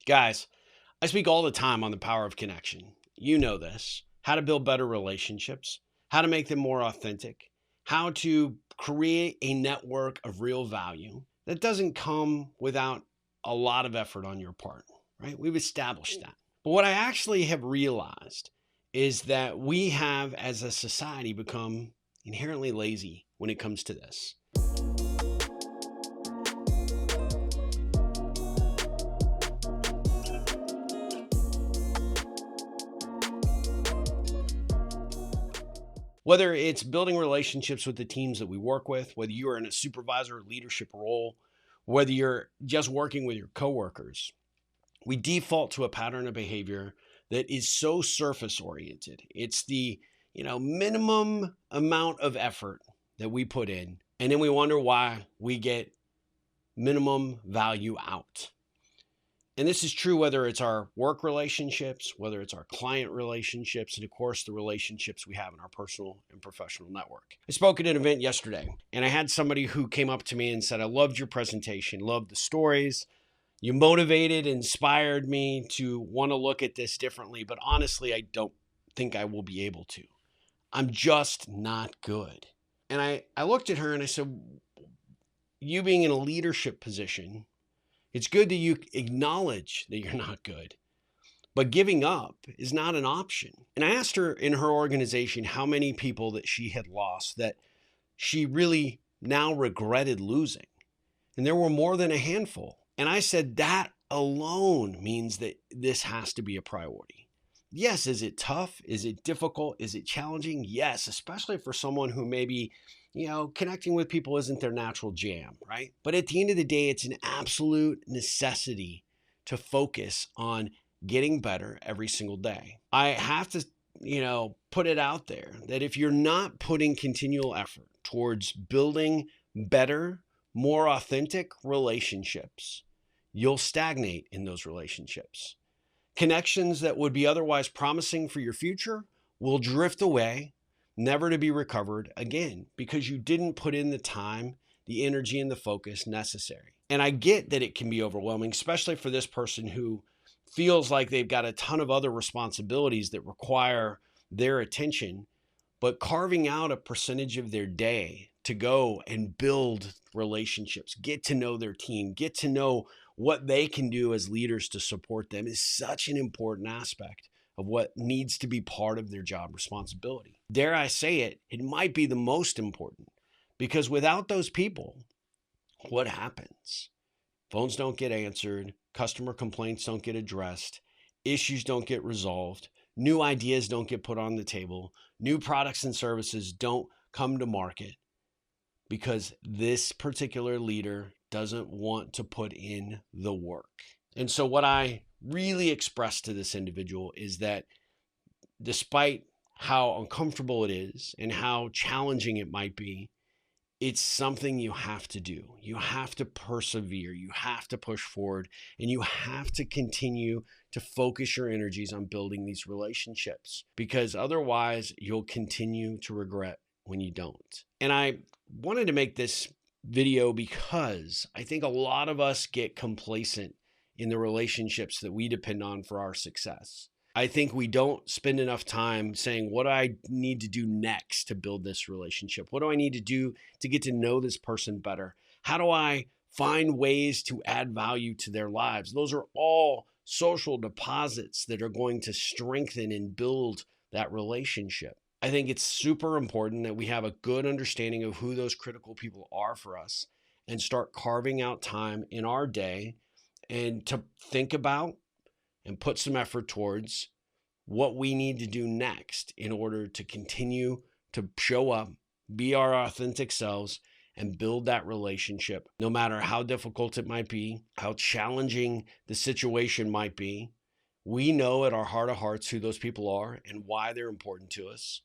Guys, I speak all the time on the power of connection. You know this. How to build better relationships, how to make them more authentic, how to create a network of real value that doesn't come without a lot of effort on your part, right? We've established that. But what I actually have realized is that we have, as a society, become inherently lazy when it comes to this. Whether it's building relationships with the teams that we work with, whether you are in a supervisor or leadership role, whether you're just working with your coworkers, we default to a pattern of behavior that is so surface oriented. It's the, minimum amount of effort that we put in, and then we wonder why we get minimum value out. And this is true whether it's our work relationships, whether it's our client relationships, and of course, the relationships we have in our personal and professional network. I spoke at an event yesterday, and I had somebody who came up to me and said, I loved your presentation, loved the stories. You motivated, inspired me to want to look at this differently, but honestly, I don't think I will be able to. I'm just not good. And I looked at her and I said, you being in a leadership position, it's good that you acknowledge that you're not good, but giving up is not an option. And I asked her in her organization how many people that she had lost that she really now regretted losing. And there were more than a handful. And I said, that alone means that this has to be a priority. Yes, is it tough? Is it difficult? Is it challenging? Yes, especially for someone who maybe connecting with people isn't their natural jam, right? But at the end of the day, it's an absolute necessity to focus on getting better every single day. I have to, put it out there that if you're not putting continual effort towards building better, more authentic relationships, you'll stagnate in those relationships. Connections that would be otherwise promising for your future will drift away, never to be recovered again, because you didn't put in the time, the energy, and the focus necessary. And I get that it can be overwhelming, especially for this person who feels like they've got a ton of other responsibilities that require their attention, but carving out a percentage of their day to go and build relationships, get to know their team, get to know what they can do as leaders to support them is such an important aspect of what needs to be part of their job responsibility. Dare I say it, it might be the most important, because without those people, what happens? Phones don't get answered, customer complaints don't get addressed, issues don't get resolved, new ideas don't get put on the table, new products and services don't come to market because this particular leader doesn't want to put in the work. And so what I really expressed to this individual is that despite how uncomfortable it is and how challenging it might be, it's something you have to do. You have to persevere. You have to push forward, and you have to continue to focus your energies on building these relationships, because otherwise you'll continue to regret when you don't. And I wanted to make this video because I think a lot of us get complacent in the relationships that we depend on for our success. I think we don't spend enough time saying, what do I need to do next to build this relationship? What do I need to do to get to know this person better? How do I find ways to add value to their lives? Those are all social deposits that are going to strengthen and build that relationship. I think it's super important that we have a good understanding of who those critical people are for us and start carving out time in our day and to think about and put some effort towards what we need to do next in order to continue to show up, be our authentic selves, and build that relationship, no matter how difficult it might be, how challenging the situation might be. We know at our heart of hearts who those people are and why they're important to us.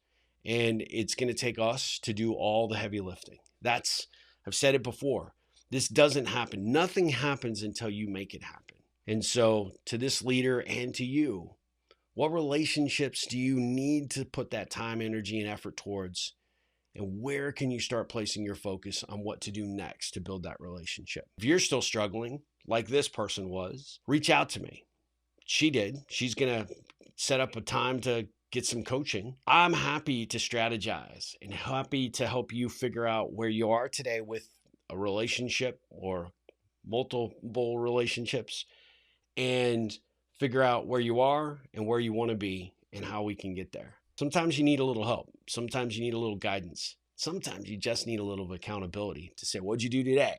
And it's going to take us to do all the heavy lifting. I've said it before. This doesn't happen. Nothing happens until you make it happen. And so to this leader and to you, what relationships do you need to put that time, energy, and effort towards? And where can you start placing your focus on what to do next to build that relationship? If you're still struggling, like this person was, reach out to me. She did. She's going to set up a time to get some coaching. I'm happy to strategize and happy to help you figure out where you are today with a relationship or multiple relationships, and figure out where you are and where you want to be and how we can get there. Sometimes you need a little help. Sometimes you need a little guidance. Sometimes you just need a little accountability to say, what'd you do today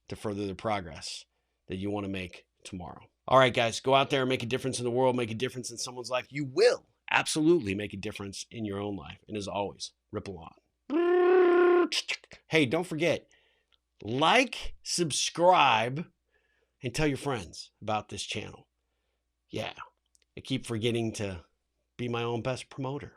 to further the progress that you want to make tomorrow? All right, guys, go out there and make a difference in the world, make a difference in someone's life. You will absolutely make a difference in your own life. And as always, ripple on. Hey, don't forget, like, subscribe, and tell your friends about this channel. Yeah, I keep forgetting to be my own best promoter.